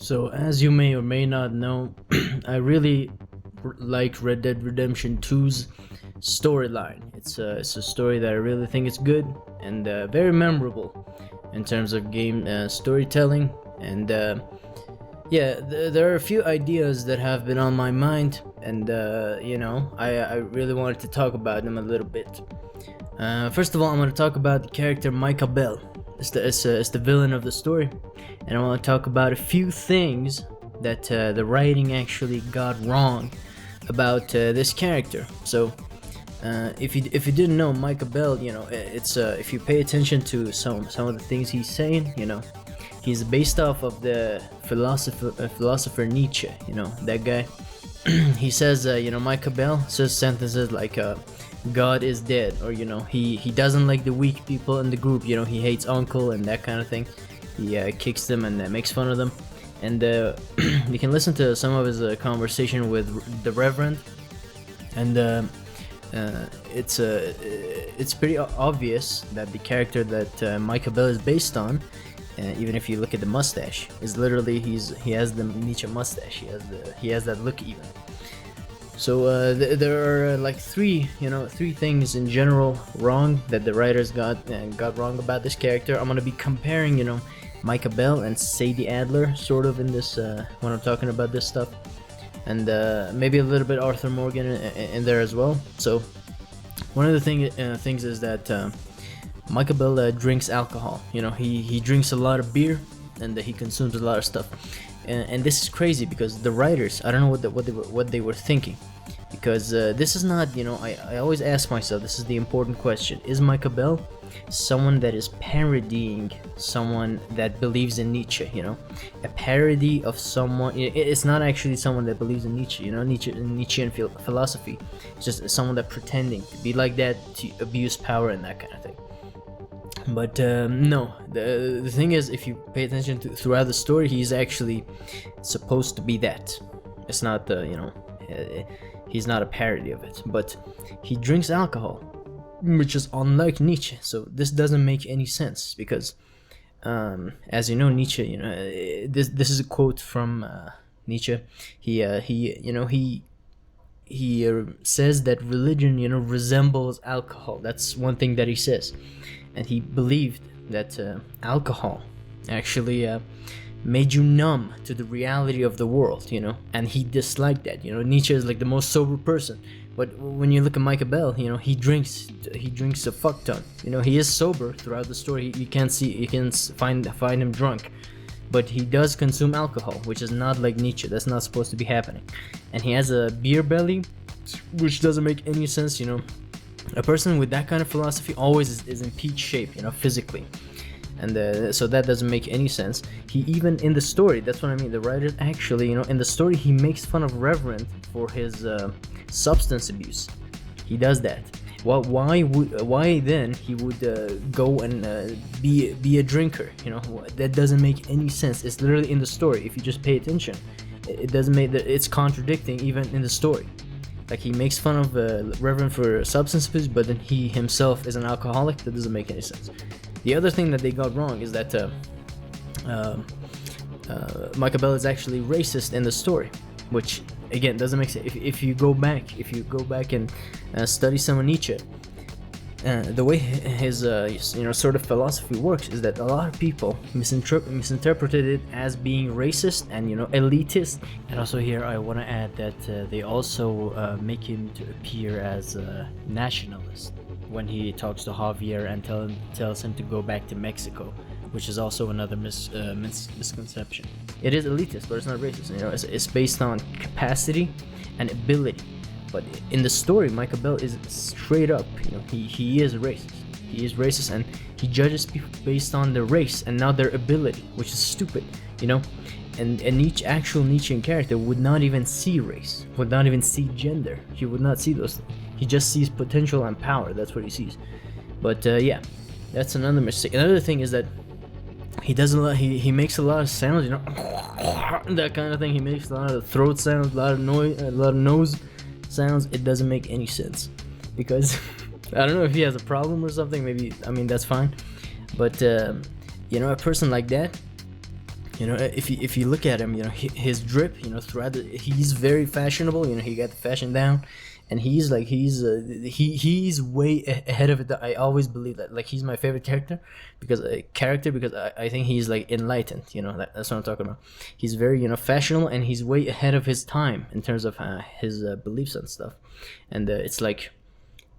So, as you may or may not know, I really like Red Dead Redemption 2's storyline. It's a story that I really think is good and very memorable in terms of game storytelling. And there are a few ideas that have been on my mind, and I really wanted to talk about them a little bit. First of all, I'm going to talk about the character Micah Bell. It's the villain of the story, and I want to talk about a few things that the writing actually got wrong about this character. So, if you didn't know, Micah Bell, it's if you pay attention to some of the things he's saying, he's based off of the philosopher Nietzsche. That guy. He says, Micah Bell says sentences like, God is dead, or he doesn't like the weak people in the group. He hates Uncle and that kind of thing. He kicks them and makes fun of them. And you can listen to some of his conversation with the Reverend, and it's pretty obvious that the character that Micah Bell is based on, even if you look at the mustache, is literally he has the Nietzsche mustache. He has that look even. So there are like three things in general wrong that the writers got wrong about this character. I'm gonna be comparing Micah Bell and Sadie Adler sort of in this when I'm talking about this stuff, and maybe a little bit Arthur Morgan in there as well. So one of the things is that Micah Bell drinks alcohol. He drinks a lot of beer, and he consumes a lot of stuff. And this is crazy because the writers, I don't know what they were thinking, because this is not, I always ask myself, this is the important question: is Micah Bell someone that is parodying someone that believes in Nietzsche? A parody of someone. It's not actually someone that believes in Nietzsche. Nietzschean philosophy. It's just someone that pretending to be like that to abuse power and that kind of thing. But no, the thing is, if you pay attention to throughout the story, he's actually supposed to be that. It's not he's not a parody of it, but he drinks alcohol, which is unlike Nietzsche. So this doesn't make any sense because, as you know, Nietzsche, this is a quote from Nietzsche. He says that religion, resembles alcohol. That's one thing that he says. And he believed that alcohol actually made you numb to the reality of the world, and he disliked that. Nietzsche is like the most sober person, but when you look at Micah Bell, he drinks a fuck ton. He is sober throughout the story. You can't find him drunk, but he does consume alcohol, which is not like Nietzsche. That's not supposed to be happening. And he has a beer belly, which doesn't make any sense. A person with that kind of philosophy always is in peak shape, physically, and so that doesn't make any sense. He even in the story, that's what I mean. The writers actually, in the story, he makes fun of Reverend for his substance abuse. He does that. Well, why then he would go and be a drinker? That doesn't make any sense. It's literally in the story. If you just pay attention, it doesn't make that. It's contradicting even in the story. Like, he makes fun of Reverend for substance abuse, but then he himself is an alcoholic. That doesn't make any sense. The other thing that they got wrong is that Micah Bell is actually racist in the story, which again doesn't make sense. If you go back and study some of Nietzsche, the way his sort of philosophy works is that a lot of people misinterpreted it as being racist and elitist. And also here I want to add that they also make him to appear as a nationalist when he talks to Javier and tells him to go back to Mexico, which is also another misconception. It is elitist, but it's not racist. It's based on capacity and ability. But in the story, Micah Bell is straight up, he is racist. He is racist, and he judges people based on their race and not their ability, which is stupid, And each actual Nietzschean character would not even see race, would not even see gender. He would not see those things. He just sees potential and power. That's what he sees. But yeah, that's another mistake. Another thing is that he makes a lot of sounds, that kind of thing. He makes a lot of throat sounds, a lot of noise, a lot of nose sounds. It doesn't make any sense because I don't know if he has a problem or something. Maybe, that's fine, but a person like that, You know, if you look at him, you know, his drip, you know, he's very fashionable. You know, he got the fashion down, and he's like he's way ahead of it. I always believe that, like, he's my favorite because I think he's like enlightened. You know, that's what I'm talking about. He's very, you know, fashionable, and he's way ahead of his time in terms of his beliefs and stuff. And it's like,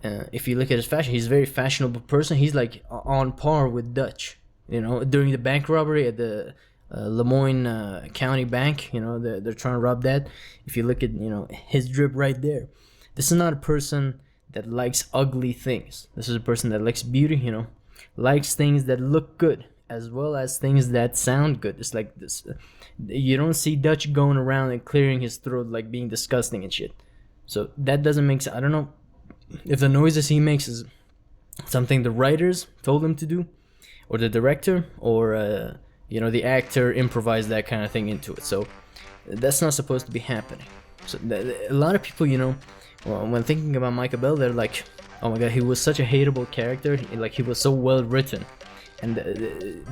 if you look at his fashion, he's a very fashionable person. He's like on par with Dutch. You know, during the bank robbery at the Lemoyne County Bank, you know, they're trying to rob that. If you look at, you know, his drip right there, this is not a person that likes ugly things. This is a person that likes beauty, you know, likes things that look good as well as things that sound good. It's like this. You don't see Dutch going around and clearing his throat, like being disgusting and shit. So that doesn't make sense. I don't know if the noises he makes is something the writers told him to do, or the director, or you know, the actor improvised that kind of thing into it. So that's not supposed to be happening. So a lot of people, you know, when thinking about Micah Bell, they're like, oh my god, he was such a hateable character. He was so well written. And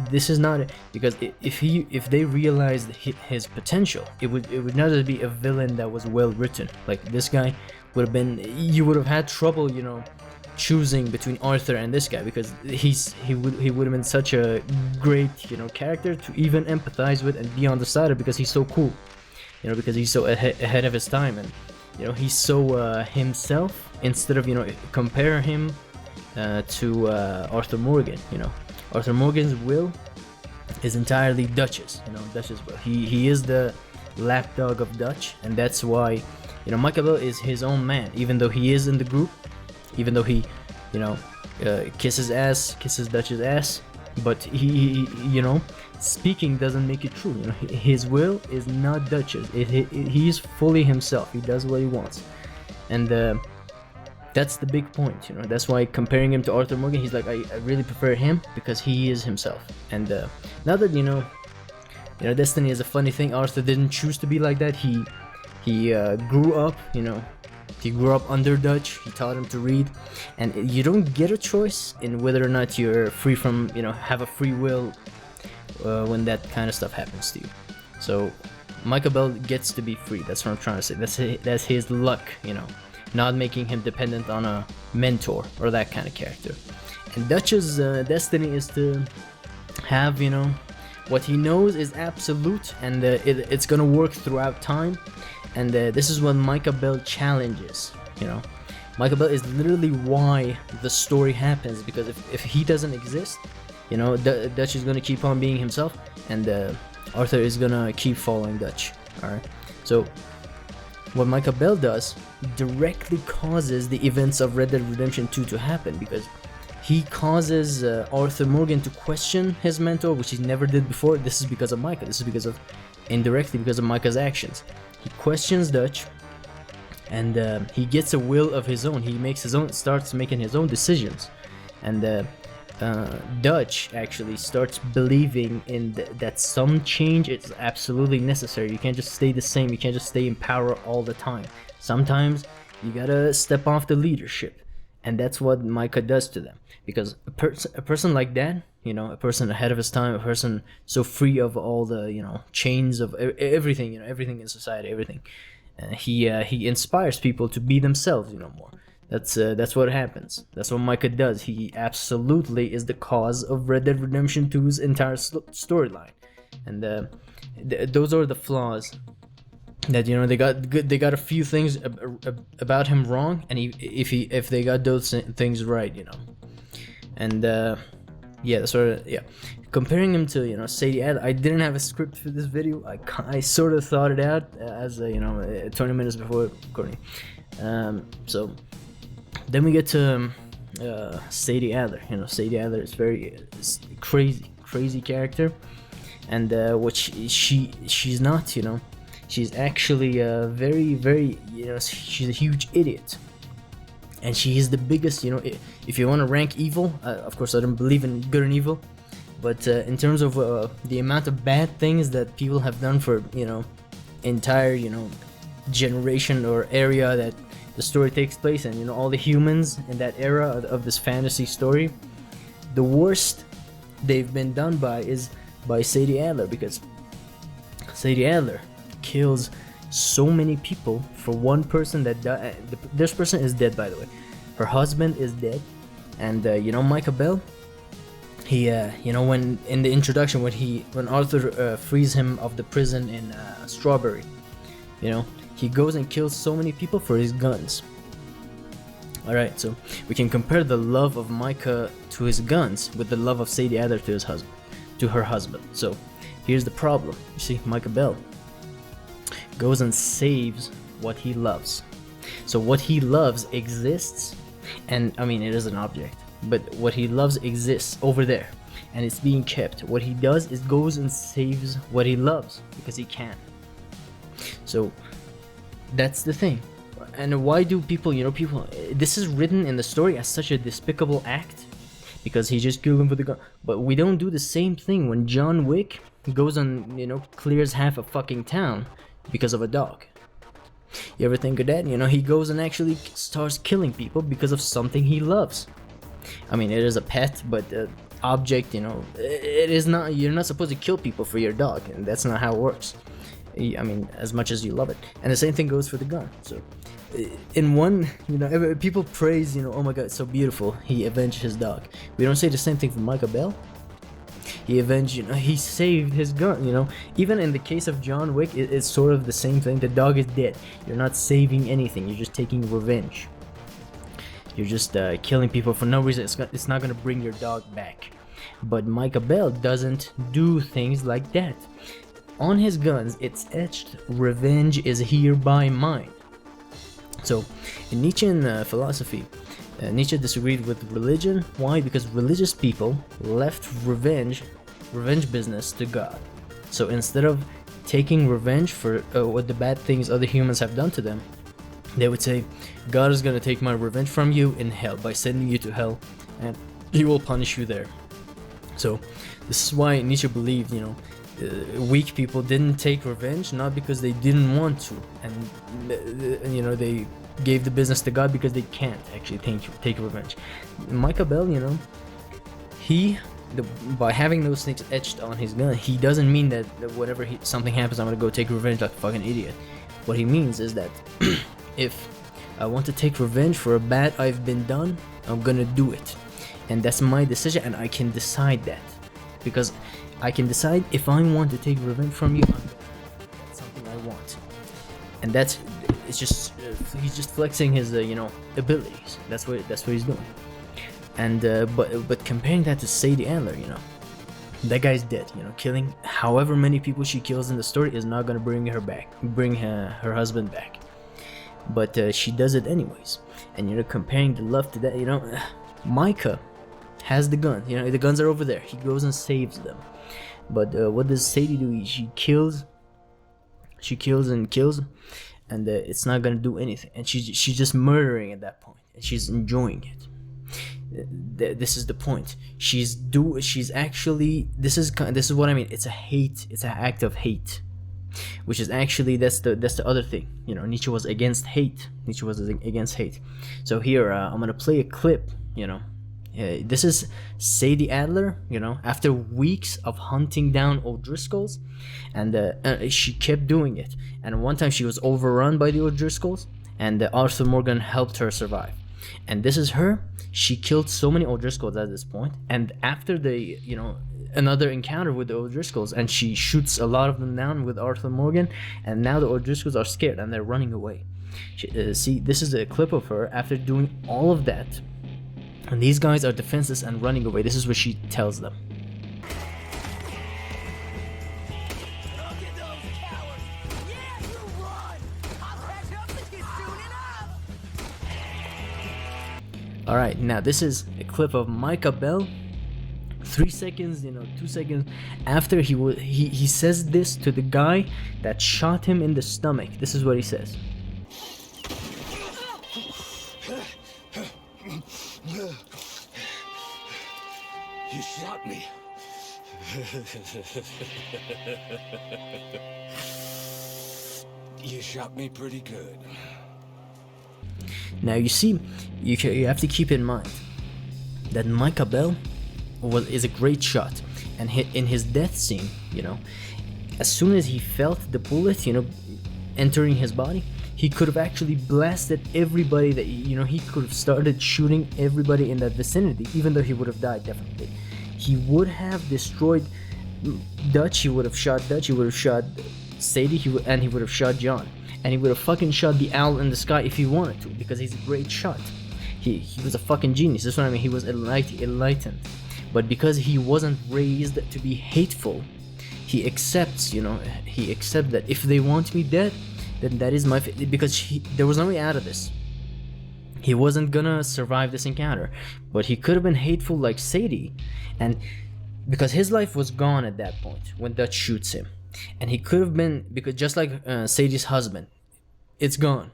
this is not, because if they realized his potential, it would not just be a villain that was well written. Like, this guy would have been, you would have had trouble, you know, choosing between Arthur and this guy, because he would have been such a great, you know, character to even empathize with and be on the side of, because he's so cool, you know, because he's so ahead of his time, and you know, he's so himself, instead of, you know, compare him to Arthur Morgan. You know, Arthur Morgan's will is entirely Dutch's, you know, Dutch's will. He is the lapdog of Dutch, and that's why, you know, Micah Bell is his own man, even though he is in the group, even though he, you know, kisses Dutch's ass, but he, you know, speaking doesn't make it true. You know, his will is not Dutch's. He's fully himself. He does what he wants, and that's the big point. You know, that's why comparing him to Arthur Morgan, he's like, I really prefer him because he is himself. And now that you know, Destiny is a funny thing. Arthur didn't choose to be like that. He grew up, you know. He grew up under Dutch. He taught him to read, and you don't get a choice in whether or not you're free from, you know, have a free will when that kind of stuff happens to you. So Micah Bell gets to be free. That's what I'm trying to say. That's his luck, you know, not making him dependent on a mentor or that kind of character. And Dutch's destiny is to have, you know, what he knows is absolute, and it's gonna work throughout time. And this is what Micah Bell challenges, you know. Micah Bell is literally why the story happens, because if he doesn't exist, you know, Dutch is going to keep on being himself, and Arthur is going to keep following Dutch, alright? So, what Micah Bell does directly causes the events of Red Dead Redemption 2 to happen, because he causes Arthur Morgan to question his mentor, which he never did before. This is because of Micah. This is because of, indirectly, because of Micah's actions. He questions Dutch, and he gets a will of his own. He makes his own, starts making his own decisions, and Dutch actually starts believing in that some change is absolutely necessary. You can't just stay the same. You can't just stay in power all the time. Sometimes you gotta step off the leadership, and that's what Micah does to them. Because a person like that, you know, a person ahead of his time, a person so free of all the, you know, chains of everything, you know, everything in society, everything. He inspires people to be themselves, you know, more. That's what happens. That's what Micah does. He absolutely is the cause of Red Dead Redemption 2's entire storyline, and those are the flaws. That, you know, they got a few things about him wrong, and if they got those things right, you know. And yeah, that's sort of, yeah. Comparing him to, you know, Sadie Adler, I didn't have a script for this video. I sort of thought it out as you know, 20 minutes before recording. So then we get to Sadie Adler. You know, Sadie Adler is very crazy character, and what she's not, you know, she's actually very, you know, she's a huge idiot. And she is the biggest, you know, if you want to rank evil, of course I don't believe in good and evil, but in terms of the amount of bad things that people have done for, you know, entire, you know, generation or area that the story takes place in, you know, all the humans in that era of this fantasy story, the worst they've been done by is by Sadie Adler, because Sadie Adler kills so many people for one person that this person is dead, by the way. Her husband is dead, and Micah Bell, he when in the introduction, when Arthur frees him of the prison in Strawberry, he goes and kills so many people for his guns. Alright, so we can compare the love of Micah to his guns with the love of Sadie Adler to her husband. So here's the problem. You see, Micah Bell goes and saves what he loves. So what he loves exists, and I mean, it is an object, but what he loves exists over there, and it's being kept. What he does is goes and saves what he loves because he can. So that's the thing. And why do people, this is written in the story as such a despicable act because he just killed him with a gun. But we don't do the same thing when John Wick goes and, clears half a fucking town because of a dog. You ever think of that? He goes and actually starts killing people because of something he loves. I mean, it is a pet, but object, it is not. You're not supposed to kill people for your dog, and that's not how it works. I mean, as much as you love it. And the same thing goes for the gun. So in one, people praise, oh my god, it's so beautiful, he avenged his dog. We don't say the same thing for Micah Bell. He avenged, he saved his gun, Even in the case of John Wick, it's sort of the same thing. The dog is dead. You're not saving anything. You're just taking revenge. You're just killing people for no reason. It's not gonna bring your dog back. But Micah Bell doesn't do things like that. On his guns, it's etched, revenge is hereby mine. So, in Nietzschean philosophy, Nietzsche disagreed with religion. Why? Because religious people left revenge business to God. So instead of taking revenge for what the bad things other humans have done to them, they would say, God is gonna take my revenge from you in hell by sending you to hell, and he will punish you there. So this is why Nietzsche believed, weak people didn't take revenge, not because they didn't want to, and they gave the business to God because they can't actually take revenge. Micah Bell, by having those things etched on his gun, he doesn't mean that whenever something happens, I'm gonna go take revenge like a fucking idiot. What he means is that if I want to take revenge for a bad I've been done, I'm gonna do it, and that's my decision, and I can decide that because I can decide if I want to take revenge from you. That's something I want, and it's just he's just flexing his abilities. That's what he's doing. And but comparing that to Sadie Adler, that guy's dead. Killing however many people she kills in the story is not gonna bring her husband back. But she does it anyways. And comparing the love to that, Micah has the gun. The guns are over there. He goes and saves them. But what does Sadie do? She kills and kills, and it's not gonna do anything. And she's just murdering at that point, and she's enjoying it. This is the point. She's actually. This is what I mean. It's an act of hate, which is actually that's the other thing. Nietzsche was against hate. So here I'm gonna play a clip. This is Sadie Adler, after weeks of hunting down O'Driscolls, and she kept doing it. And one time she was overrun by the O'Driscolls, and Arthur Morgan helped her survive. And this is her. She killed so many O'Driscolls at this point, and after another encounter with the O'Driscolls, and she shoots a lot of them down with Arthur Morgan, and now the O'Driscolls are scared and they're running away. See, this is a clip of her after doing all of that. And these guys are defenseless and running away. This is what she tells them. Alright, now this is a clip of Micah Bell. 3 seconds, 2 seconds after he says this to the guy that shot him in the stomach. This is what he says. You shot me. You shot me pretty good. Now you see, you have to keep in mind that Micah Bell is a great shot, and in his death scene, as soon as he felt the bullet, entering his body, he could have actually blasted everybody that, he could have started shooting everybody in that vicinity, even though he would have died definitely. He would have destroyed Dutch, he would have shot Dutch, he would have shot Sadie, and he would have shot John. And he would have fucking shot the owl in the sky if he wanted to, because he's a great shot. He was a fucking genius, that's what I mean, he was enlightened. But because he wasn't raised to be hateful, he accepts that if they want me dead, then that is my fate, because there was no way out of this. He wasn't gonna survive this encounter, but he could have been hateful like Sadie, and because his life was gone at that point when Dutch shoots him, and he could have been, because just like Sadie's husband, it's gone.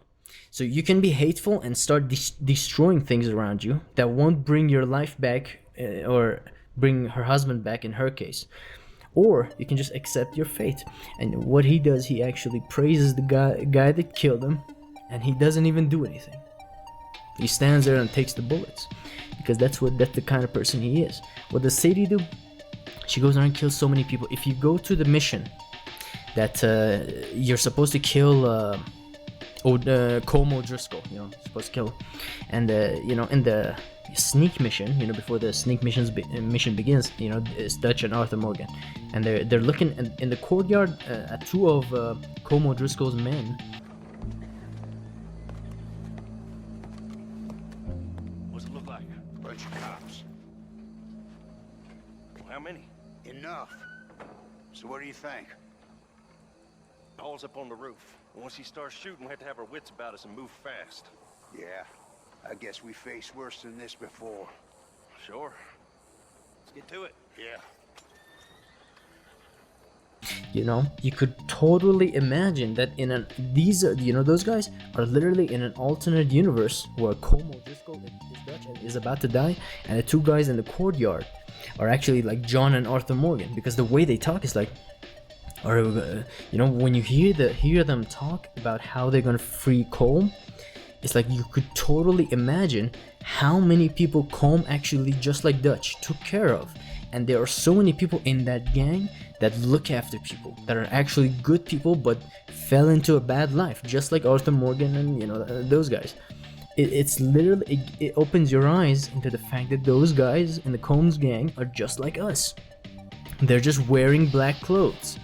So you can be hateful and start destroying things around you that won't bring your life back, or bring her husband back in her case. Or you can just accept your fate. And what he does, he actually praises the guy that killed him, and he doesn't even do anything. He stands there and takes the bullets, because that's the kind of person he is. What does Sadie do? She goes around and kills so many people. If you go to the mission that you're supposed to kill Como Driscoll, supposed to kill, and in the sneak mission, before the sneak mission begins, it's Dutch and Arthur Morgan, and they're looking in the courtyard at two of Como Driscoll's men. What's it look like? Bunch of cops. Well, how many? Enough. So what do you think? Paul's up on the roof. Once he starts shooting, we have to have our wits about us and move fast. Yeah, I guess we faced worse than this before. Sure. Let's get to it. Yeah. You could totally imagine that those guys are literally in an alternate universe where Como Driscoll is Dutch and is about to die, and the two guys in the courtyard are actually like John and Arthur Morgan, because the way they talk is like, or when you hear them talk about how they're gonna free Colm, it's like you could totally imagine how many people Colm actually, just like Dutch, took care of. And there are so many people in that gang that look after people, that are actually good people but fell into a bad life, just like Arthur Morgan and those guys. It's literally, it opens your eyes into the fact that those guys in the Combs gang are just like us. They're just wearing black clothes.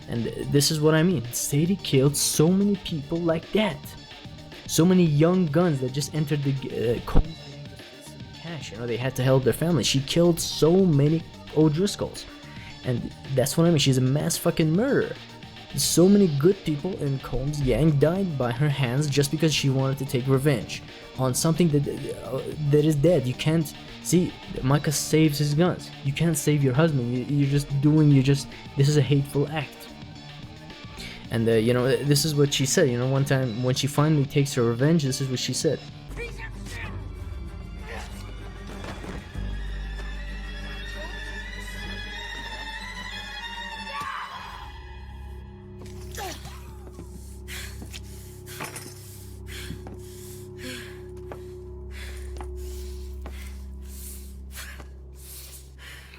And this is what I mean. Sadie killed so many people like that. So many young guns that just entered the Combs gang just for cash. They had to help their family. She killed so many O'Driscolls. And that's what I mean. She's a mass fucking murderer. So many good people in Combs' gang died by her hands just because she wanted to take revenge on something that is dead. You can't see. Micah saves his guns. You can't save your husband. This is a hateful act. And this is what she said. One time when she finally takes her revenge, this is what she said.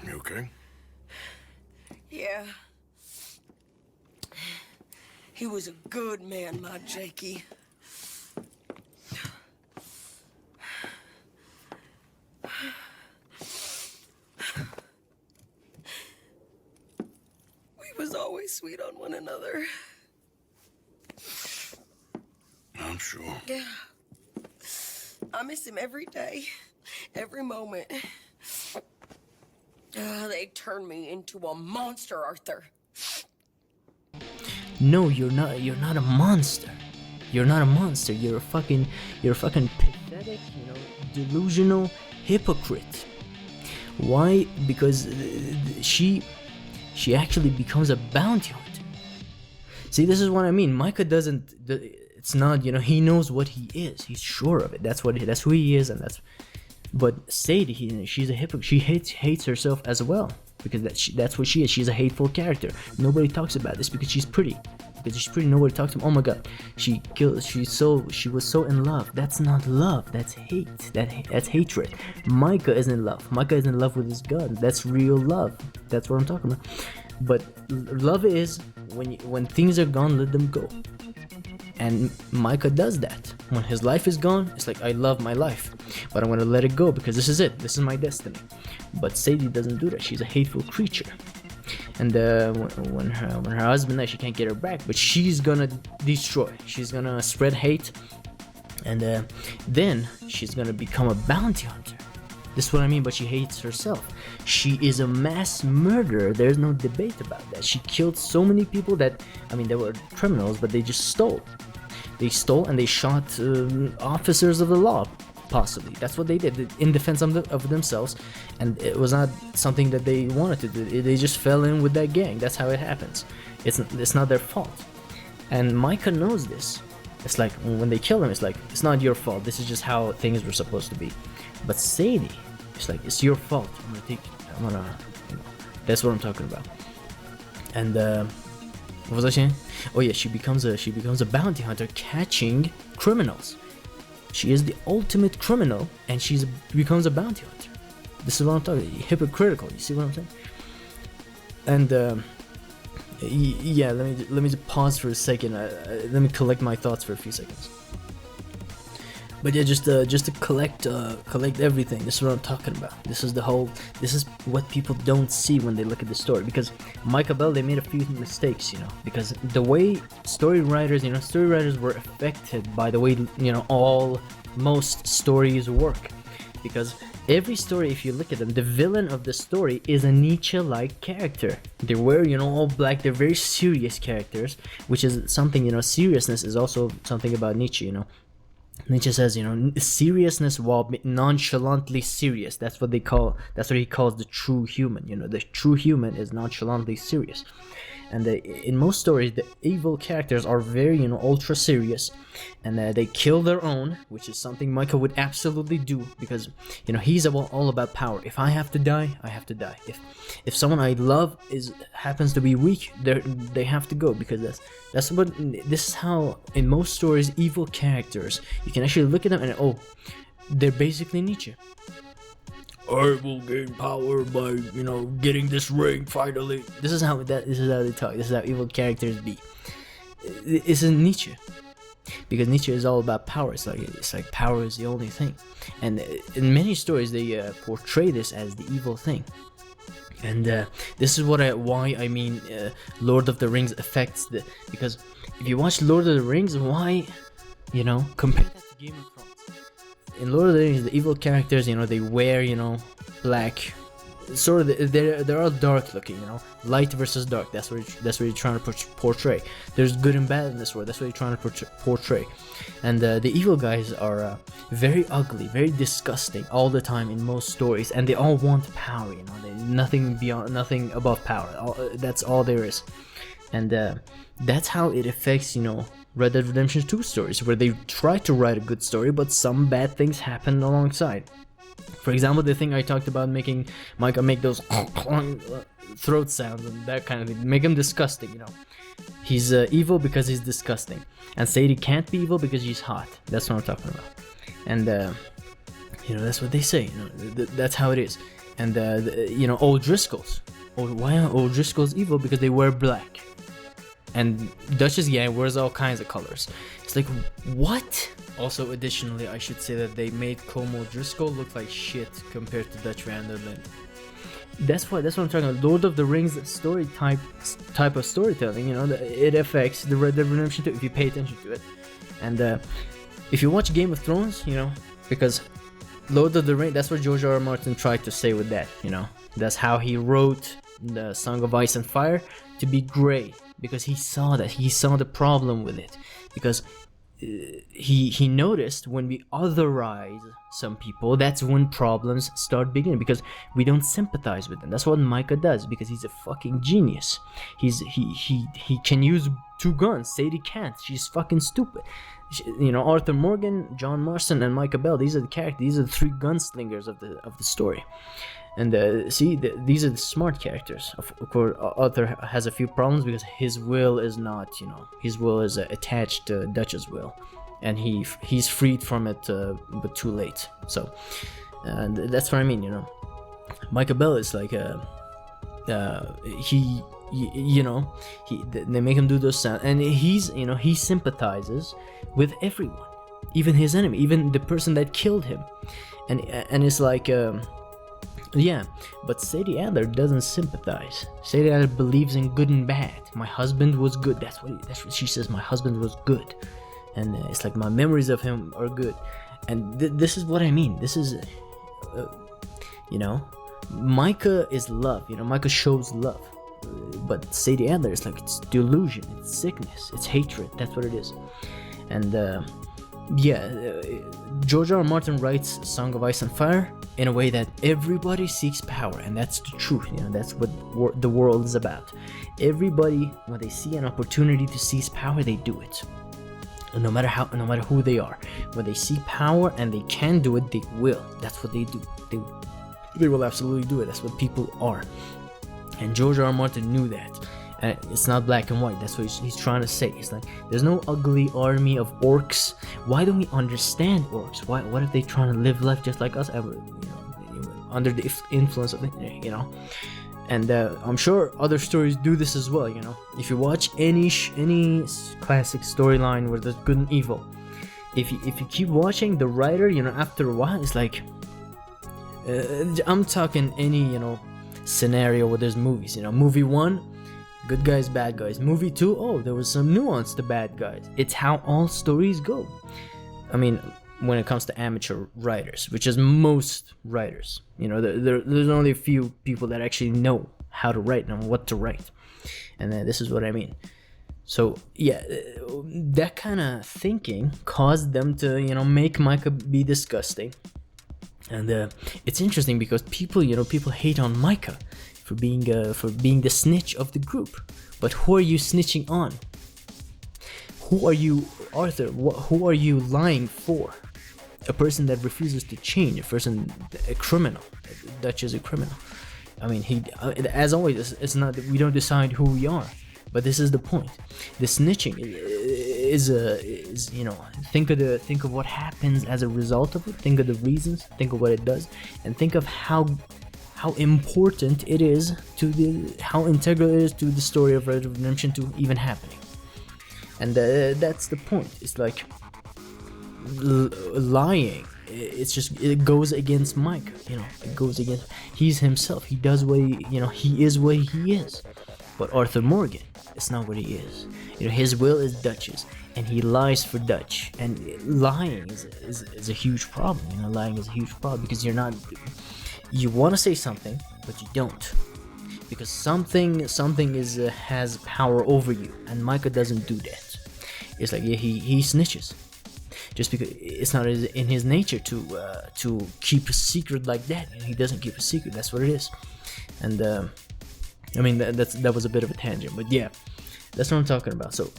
You okay? Yeah. He was a good man, my Jakey. We was always sweet on one another. I'm sure. Yeah. I miss him every day, every moment. They turned me into a monster, Arthur. No, you're not. You're not a monster. You're not a monster. You're a fucking pathetic, delusional hypocrite. Why? Because she actually becomes a bounty hunter. See, this is what I mean. Micah doesn't. It's not. He knows what he is. He's sure of it. That's who he is, and that's. But Sadie, she's a hypocrite. She hates herself as well, because that's what she is. She's a hateful character. Nobody talks about this because she's pretty. Because she's pretty, nobody talks to him. Oh my god, she was so in love. That's not love. That's hate. That's hatred. Micah is in love. Micah is in love with his gun. That's real love. That's what I'm talking about. But love is when things are gone, let them go. And Micah does that. When his life is gone, it's like, I love my life, but I'm gonna let it go because this is it. This is my destiny. But Sadie doesn't do that. She's a hateful creature. And when her husband dies, she can't get her back, but she's gonna destroy. She's gonna spread hate, and then she's gonna become a bounty hunter. This is what I mean, but she hates herself. She is a mass murderer. There's no debate about that. She killed so many people that, I mean, they were criminals, but they just stole. They stole and they shot officers of the law, possibly. That's what they did, in defense of themselves. And it was not something that they wanted to do. They just fell in with that gang. That's how it happens. It's not their fault. And Micah knows this. It's like, when they kill him, it's like, it's not your fault. This is just how things were supposed to be. But Sadie, it's like, it's your fault. That's what I'm talking about. And what was I saying? Oh yeah, she becomes a bounty hunter catching criminals. She is the ultimate criminal, and becomes a bounty hunter. This is what I'm talking about. Hypocritical. You see what I'm saying? And yeah, let me just pause for a second. Let me collect my thoughts for a few seconds. But yeah, just to collect everything. This is what I'm talking about. This is what people don't see when they look at the story. Because Micah Bell, they made a few mistakes, because the way story writers were affected by the way, most stories work. Because every story, if you look at them, the villain of the story is a Nietzsche-like character. They wear, all black. They're very serious characters, which is something, seriousness is also something about Nietzsche, Nietzsche says, seriousness while nonchalantly serious. That's what he calls the true human. The true human is nonchalantly serious. And in most stories, the evil characters are very, ultra serious, and they kill their own, which is something Micah would absolutely do, because, he's all about power. If I have to die, I have to die. If someone I love happens to be weak, they have to go, because this is how in most stories evil characters, you can actually look at them and they're basically Nietzsche. I will gain power by, getting this ring finally. This is how they talk. This is how evil characters be. This is Nietzsche, because Nietzsche is all about power. It's like power is the only thing, and in many stories they portray this as the evil thing. And this is why I mean Lord of the Rings affects because if you watch Lord of the Rings, why, compare that to Game of Thrones. In Lord of the Rings, the evil characters, they wear, black. Sort of, they're all dark looking, light versus dark. That's what you're trying to portray. There's good and bad in this world. That's what you're trying to portray. And the evil guys are very ugly, very disgusting all the time in most stories, and they all want power. Nothing above power. That's all there is. And that's how it affects, Red Dead Redemption 2 stories, where they try to write a good story, but some bad things happen alongside. For example, the thing I talked about, making Micah make those throat sounds and that kind of thing, make him disgusting, He's evil because he's disgusting. And Sadie can't be evil because she's hot. That's what I'm talking about. And, that's what they say, that's how it is. And, Old Driscolls. Why are Old Driscolls evil? Because they wear black. And Duchess Gang wears all kinds of colors. It's like, what? Also, additionally, I should say that they made Colm O'Driscoll look like shit compared to Dutch Van der Linde. That's what I'm talking about. Lord of the Rings story type of storytelling, it affects the Red Dead Redemption 2 if you pay attention to it. And if you watch Game of Thrones, because Lord of the Rings, that's what George R.R. Martin tried to say with that, That's how he wrote the Song of Ice and Fire to be gray. Because he saw the problem with it, because he noticed when we otherize some people, that's when problems start beginning, because we don't sympathize with them. That's what Micah does, because he's a fucking genius. He can use 2 guns. Sadie can't. She's fucking stupid. Arthur Morgan, John Marston, and Micah Bell. These are the characters. These are the 3 gunslingers of the story. And these are the smart characters. Of course, Arthur has a few problems because his will is not, his will is attached to Dutch's will, and he's freed from it, but too late. So that's what I mean, Micah Bell is like they make him do those sounds, and he sympathizes with everyone, even his enemy, even the person that killed him, and it's like yeah, but Sadie Adler doesn't sympathize. Sadie Adler believes in good and bad. My husband was good. That's what she says. My husband was good, and it's like my memories of him are good, and this is what I mean. This is, Micah is love. Micah shows love, but Sadie Adler is like, it's delusion, it's sickness, it's hatred. That's what it is, and George R. R. Martin writes Song of Ice and Fire in a way that everybody seeks power, and that's the truth. That's what the world is about. Everybody, when they see an opportunity to seize power, they do it. No matter who they are, when they see power and they can do it, they will. That's what they do. They will absolutely do it. That's what people are. And George R. R. Martin knew that. And it's not black and white. That's what he's trying to say. It's like, there's no ugly army of orcs. Why don't we understand orcs? What if they trying to live life just like us, under the influence of it, And I'm sure other stories do this as well. If you watch any classic storyline where there's good and evil, if you keep watching, the writer, after a while, it's like, I'm talking any scenario where there's movies. Movie 1. Good guys, bad guys. Movie 2, oh, there was some nuance to bad guys. It's how all stories go. I mean, when it comes to amateur writers, which is most writers, there's only a few people that actually know how to write and what to write. And this is what I mean. So, yeah, that kind of thinking caused them to, make Micah be disgusting. And it's interesting because people hate on Micah for being the snitch of the group. But who are you snitching on? Who are you, Arthur? Who are you lying for? A person that refuses to change, a criminal. Dutch is a criminal. I mean, as always, it's not that we don't decide who we are, but this is the point. The snitching is think of what happens as a result of it. Think of the reasons. Think of what it does, and think of how important it is how integral it is to the story of Red Dead Redemption 2 even happening. And that's the point. It's like lying. It goes against Micah. It goes against. He's himself. He does what he is what he is. But Arthur Morgan, it's not what he is. His will is Dutch's, and he lies for Dutch. And lying is a huge problem. Lying is a huge problem because you want to say something, but you don't, because something has power over you, and Micah doesn't do that. It's like, he snitches, just because it's not in his nature to keep a secret like that. He doesn't keep a secret. That's what it is. And I mean that was a bit of a tangent, but yeah, that's what I'm talking about. So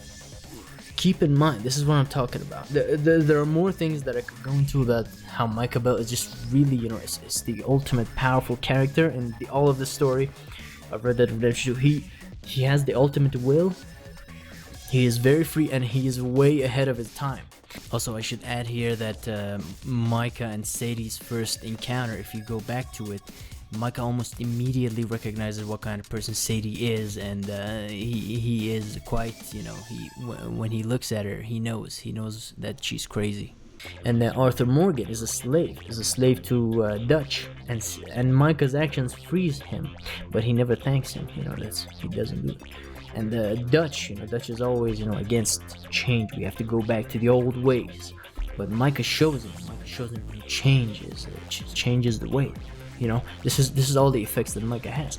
keep in mind, this is what I'm talking about. There are more things that I could go into about how Micah Bell is just really, it's the ultimate powerful character in all of the story of Red Dead Redemption 2. He has the ultimate will. He is very free, and he is way ahead of his time. Also, I should add here that Micah and Sadie's first encounter, if you go back to it, Micah almost immediately recognizes what kind of person Sadie is, and he is quite, when he looks at her, he knows that she's crazy. And Arthur Morgan is a slave to Dutch, and Micah's actions frees him, but he never thanks him. He doesn't do it. And Dutch is always against change. We have to go back to the old ways. But Micah shows him he changes the way. This is all the effects that Micah has.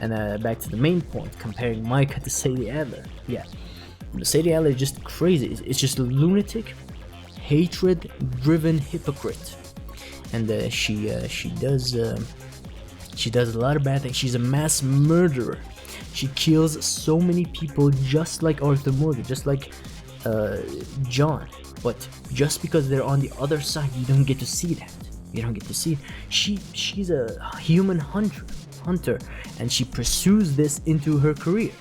And back to the main point, comparing Micah to Sadie Adler. Yeah, Sadie Adler is just crazy. It's just a lunatic, hatred-driven hypocrite, and she does a lot of bad things. She's a mass murderer. She kills so many people, just like Arthur Morgan, just like John. But just because they're on the other side, you don't get to see that. You don't get to see it. She's a human hunter, and she pursues this into her career.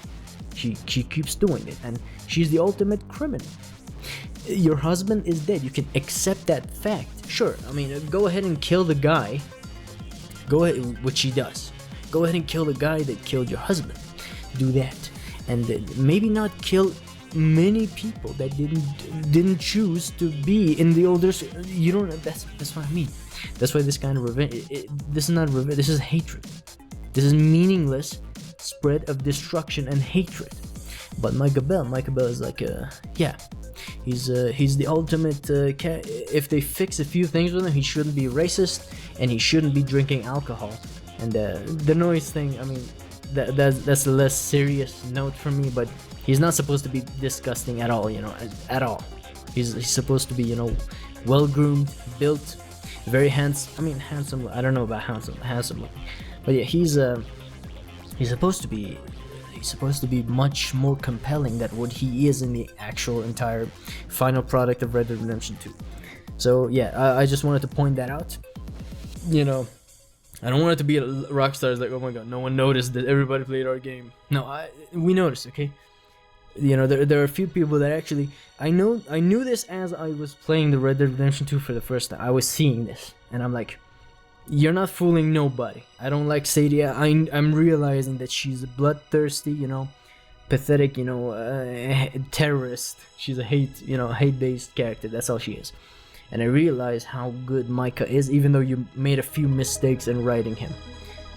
She keeps doing it, and she's the ultimate criminal. Your husband is dead. You can accept that fact. Sure, I mean, go ahead and kill the guy. Go ahead, which she does. Go ahead and kill the guy that killed your husband. Do that, and maybe not kill many people that didn't choose to be in the older. You don't. That's what I mean. That's why this kind of revenge. This is not revenge. This is hatred. This is meaningless spread of destruction and hatred. But Micah Bell is like he's the ultimate. If they fix a few things with him, he shouldn't be racist and he shouldn't be drinking alcohol. And the noise thing, I mean, that's a less serious note for me. But he's not supposed to be disgusting at all, at all. He's supposed to be, well groomed, built, very handsome. I mean, handsome. I don't know about handsome, but yeah, he's supposed to be. He's supposed to be much more compelling than what he is in the actual entire final product of Red Dead Redemption 2. So yeah, I just wanted to point that out. I don't want it to be Rockstar's like, oh my god, no one noticed that everybody played our game. No, we noticed, okay? There are a few people that actually I knew this as I was playing the Red Dead Redemption 2 for the first time. I was seeing this, and I'm like, you're not fooling nobody. I don't like Sadie. I'm realizing that she's a bloodthirsty, pathetic, terrorist. She's a hate-based character. That's all she is. And I realize how good Micah is, even though you made a few mistakes in writing him.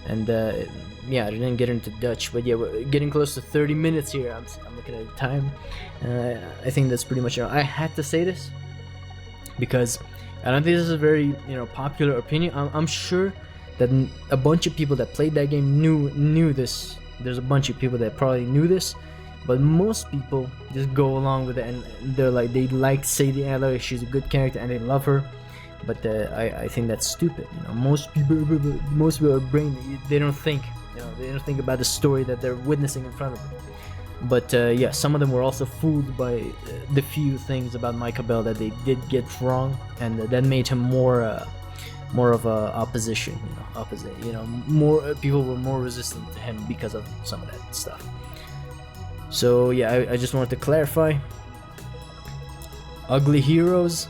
And I didn't get into Dutch, but yeah, we're getting close to 30 minutes here. I'm looking at the time. I think that's pretty much it. I had to say this because I don't think this is a very popular opinion. I'm sure that a bunch of people that played that game knew this. There's a bunch of people that probably knew this, but most people just go along with it and they're like, they like Sadie Adler, she's a good character and they love her. But I think that's stupid. Most people are brain. They don't think. They don't think about the story that they're witnessing in front of them. But yeah, some of them were also fooled by the few things about Micah Bell that they did get wrong, and that made him more of a opposition. More people were more resistant to him because of some of that stuff. So yeah, I just wanted to clarify. Ugly heroes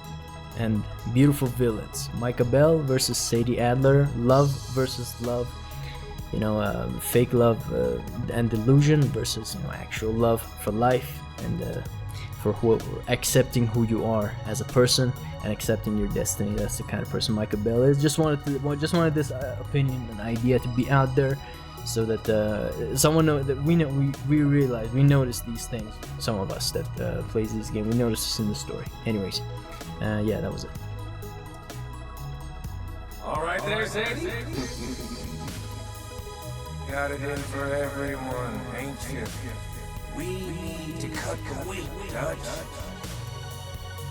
and beautiful villains. Micah Bell versus Sadie Adler. Love versus love. Fake love and delusion versus actual love for life and for accepting who you are as a person and accepting your destiny. That's the kind of person Micah Bell is. Just wanted this opinion and idea to be out there, so that someone know that we realize, we notice these things. Some of us that plays this game, we notice this in the story. Anyways, yeah, that was it. All right there, Sadie. Got it in for everyone, ain't you? We need to cut the weight, Dutch.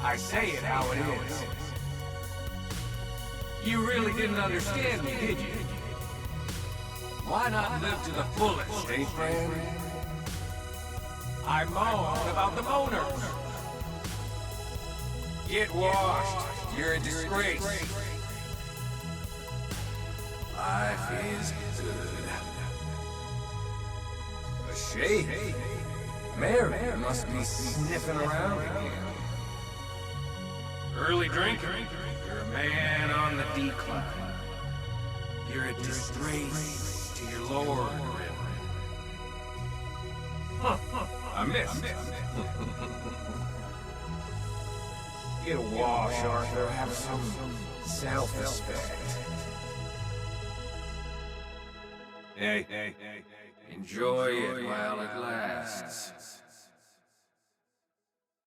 I say it how it is. You really didn't understand me, did you? Why not live to the fullest, eh, friend? I moaned about the moaners. Get washed. You're a disgrace. Life is good. A shade. Mary must be sniffing around again. Early drinker. You're a man on the decline. You're a disgrace to your lord. I missed. Get a wash, Arthur. Have some self-respect. Hey, enjoy it while it lasts.